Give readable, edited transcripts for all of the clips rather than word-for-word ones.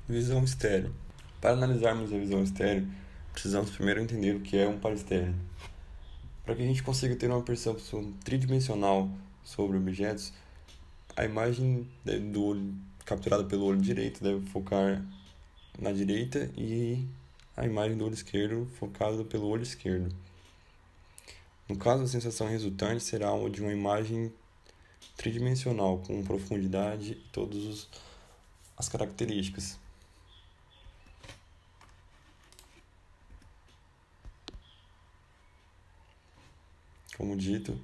Visão estéreo. Para analisarmos a visão estéreo, precisamos primeiro entender o que é um parestéreo. Para que a gente consiga ter uma percepção tridimensional sobre objetos, a imagem do olho, capturada pelo olho direito deve focar na direita e a imagem do olho esquerdo focada pelo olho esquerdo. No caso, a sensação resultante será de uma imagem tridimensional com profundidade e todas as características. Como dito,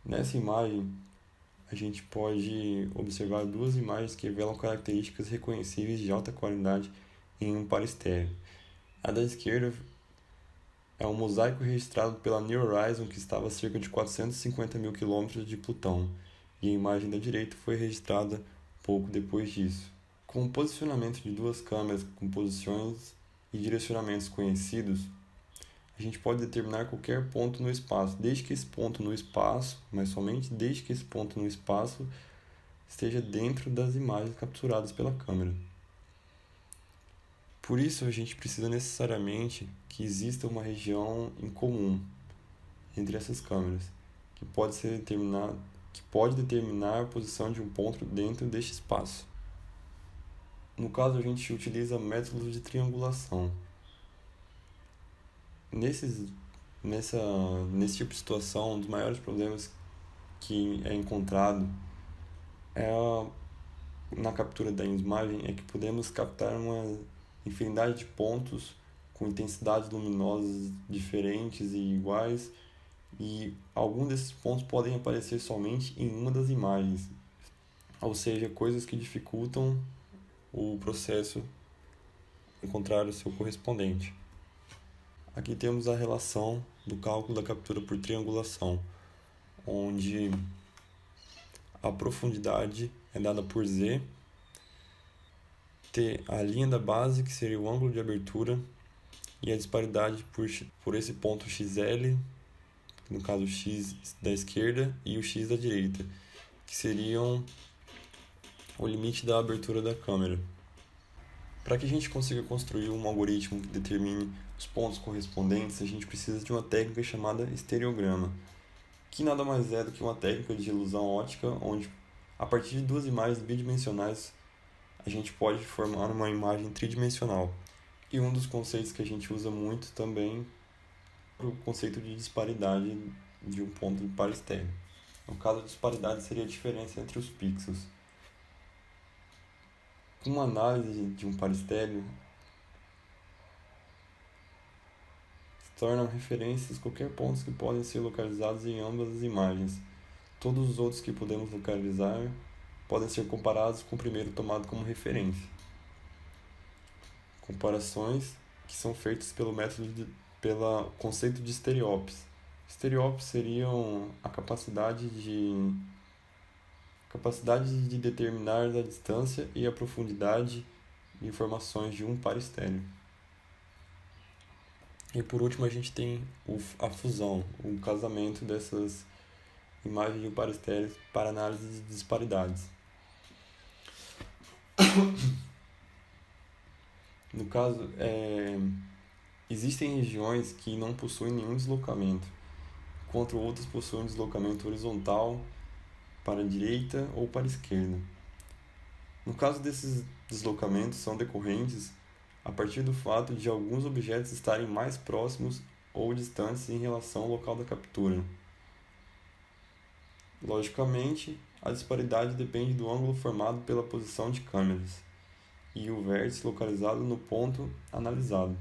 nessa imagem a gente pode observar duas imagens que revelam características reconhecíveis de alta qualidade em um parestéreo. A da esquerda é um mosaico registrado pela New Horizons que estava a cerca de 450 mil quilômetros de Plutão, e a imagem da direita foi registrada pouco depois disso. Com o posicionamento de duas câmeras com posições e direcionamentos conhecidos, a gente pode determinar qualquer ponto no espaço, desde que esse ponto no espaço, mas somente desde que esse ponto no espaço esteja dentro das imagens capturadas pela câmera. Por isso, a gente precisa necessariamente que exista uma região em comum entre essas câmeras, que pode determinar a posição de um ponto dentro deste espaço. No caso, a gente utiliza métodos de triangulação. Nesse tipo de situação, um dos maiores problemas que é encontrado na captura da imagem é que podemos captar uma infinidade de pontos com intensidades luminosas diferentes e iguais, e alguns desses pontos podem aparecer somente em uma das imagens, ou seja, coisas que dificultam o processo encontrar o seu correspondente. Aqui temos a relação do cálculo da captura por triangulação, onde a profundidade é dada por Z, T a linha da base, que seria o ângulo de abertura, e a disparidade por esse ponto XL, no caso o X da esquerda e o X da direita, que seriam o limite da abertura da câmera. Para que a gente consiga construir um algoritmo que determine os pontos correspondentes, a gente precisa de uma técnica chamada estereograma, que nada mais é do que uma técnica de ilusão óptica, onde, a partir de duas imagens bidimensionais, a gente pode formar uma imagem tridimensional. E um dos conceitos que a gente usa muito também é o conceito de disparidade de um ponto de parestéreo. No caso, a disparidade seria a diferença entre os pixels. Com uma análise de um parestéreo, se tornam referências qualquer pontos que podem ser localizados em ambas as imagens. Todos os outros que podemos localizar podem ser comparados com o primeiro tomado como referência. Comparações que são feitas pelo conceito de estereópis. Estereópis seriam a capacidade de determinar a distância e a profundidade de informações de um parestéreo. E por último a gente tem a fusão, o casamento dessas imagens de um parestéreo para análise de disparidades. No caso, existem regiões que não possuem nenhum deslocamento, enquanto outras possuem um deslocamento horizontal para a direita ou para a esquerda. No caso desses deslocamentos, são decorrentes a partir do fato de alguns objetos estarem mais próximos ou distantes em relação ao local da captura. Logicamente, a disparidade depende do ângulo formado pela posição de câmeras e o vértice localizado no ponto analisado.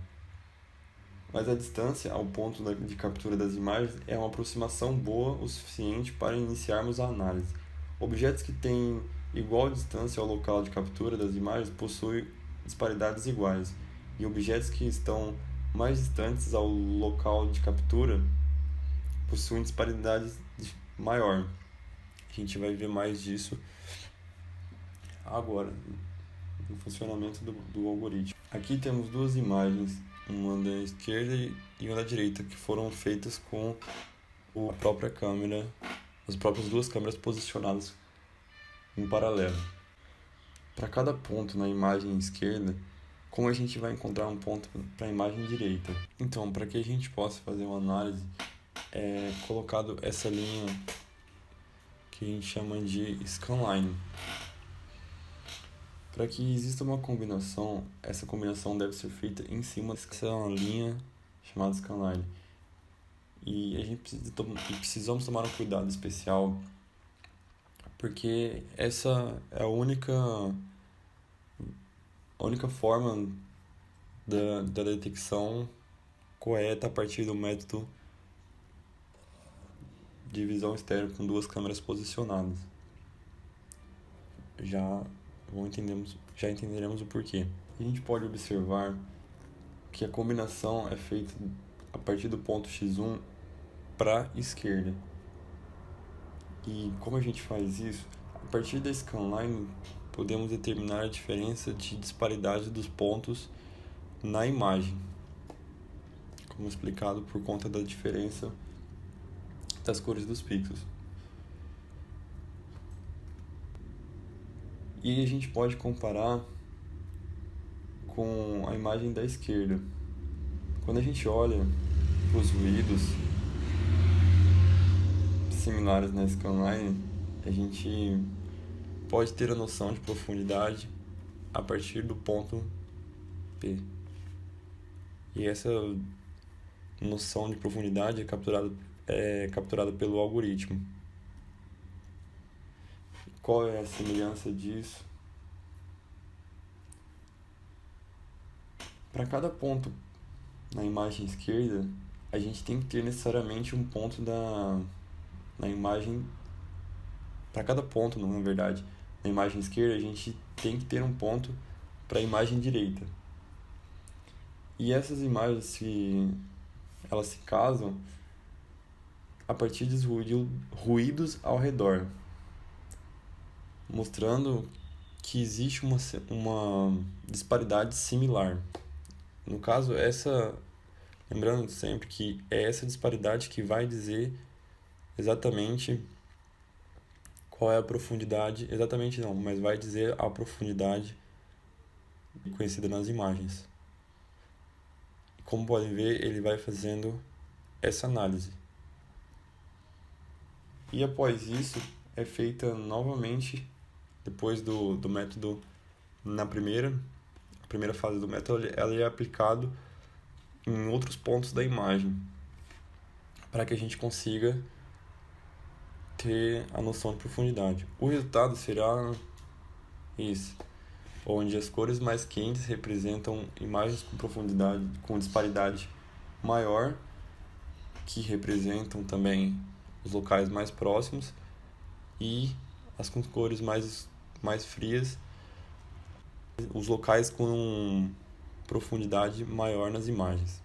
Mas a distância ao ponto de captura das imagens é uma aproximação boa o suficiente para iniciarmos a análise. Objetos que têm igual distância ao local de captura das imagens possuem disparidades iguais, e objetos que estão mais distantes ao local de captura possuem disparidades maior. A gente vai ver mais disso agora, no funcionamento do algoritmo. Aqui temos duas imagens, uma da esquerda e uma da direita, que foram feitas com a própria câmera, as próprias duas câmeras posicionadas em paralelo. para cada ponto na imagem esquerda, como a gente vai encontrar um ponto para a imagem direita. Então, para que a gente possa fazer uma análise, é colocado essa linha que a gente chama de scanline. Para que exista uma combinação, essa combinação deve ser feita em cima dessa linha chamada scanline. E a gente precisamos tomar um cuidado especial, porque essa é a única forma da detecção correta a partir do método de visão estéreo com duas câmeras posicionadas. Já entenderemos o porquê. A gente pode observar que a combinação é feita a partir do ponto x1 para a esquerda. E como a gente faz isso? A partir da scanline, podemos determinar a diferença de disparidade dos pontos na imagem, como explicado por conta da diferença das cores dos pixels. E a gente pode comparar com a imagem da esquerda. Quando a gente olha os ruídos similares na scanline, a gente pode ter a noção de profundidade a partir do ponto P. E essa noção de profundidade é capturada pelo algoritmo. Qual é a semelhança disso? Para cada ponto na imagem esquerda, a gente tem que ter necessariamente um ponto na imagem. Para cada ponto, na verdade, na imagem esquerda, a gente tem que ter um ponto para a imagem direita. E essas imagens, elas se casam a partir dos ruídos ao redor, mostrando que existe uma disparidade similar. No caso, lembrando sempre que é essa disparidade que vai dizer exatamente qual é a profundidade, exatamente não, mas vai dizer a profundidade conhecida nas imagens. Como podem ver, ele vai fazendo essa análise. E após isso, é feita novamente, depois do método, a primeira fase do método, ela é aplicado em outros pontos da imagem, para que a gente consiga ter a noção de profundidade. O resultado será isso, onde as cores mais quentes representam imagens com profundidade, com disparidade maior, que representam também os locais mais próximos, e as com cores mais frias, os locais com profundidade maior nas imagens.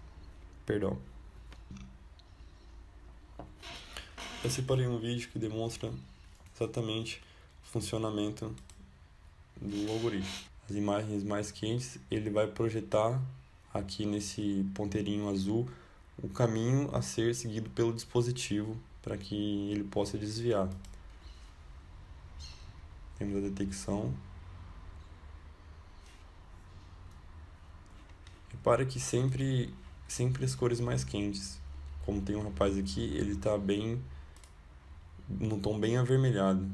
Perdão. Eu separei um vídeo que demonstra exatamente o funcionamento do algoritmo. As imagens mais quentes, ele vai projetar aqui nesse ponteirinho azul o caminho a ser seguido pelo dispositivo para que ele possa desviar. Temos a detecção. Repara que sempre as cores mais quentes. Como tem um rapaz aqui, ele está no tom bem avermelhado.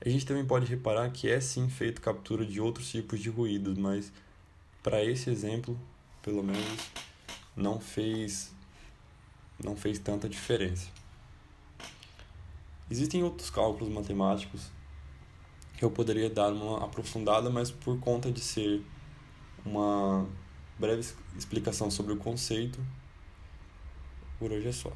A gente também pode reparar que é sim feito captura de outros tipos de ruídos, mas para esse exemplo, pelo menos, não fez tanta diferença. Existem outros cálculos matemáticos que eu poderia dar uma aprofundada, mas por conta de ser uma breve explicação sobre o conceito, por hoje é só.